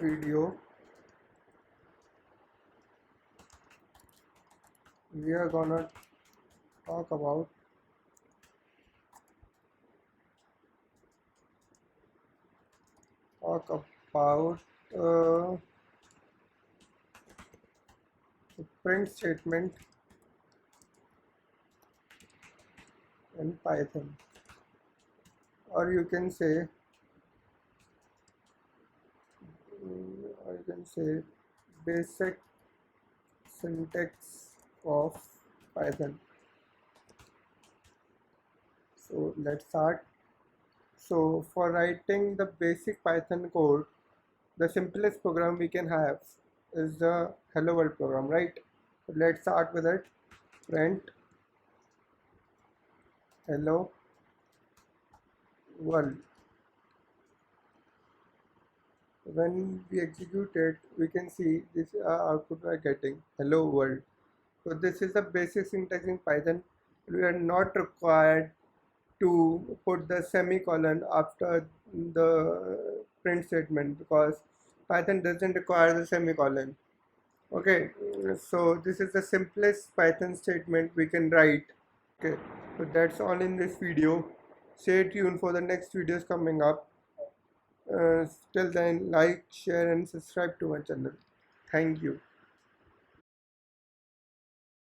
video we are gonna talk about uh, the print statement in Python, or you can say basic syntax of Python. So let's start. So for writing the basic Python code, the simplest program we can have is the hello world program, right? So let's start with it. Print hello world. When we execute it, we can see this output we are getting hello world. So this is the basic syntax in Python. We are not required to put the semicolon after the print statement because Python doesn't require the semicolon. Okay, so this is the simplest Python statement we can write. Okay, so that's all in this video. Stay tuned for the next videos coming up. Till then, like, share and subscribe to my channel. Thank you.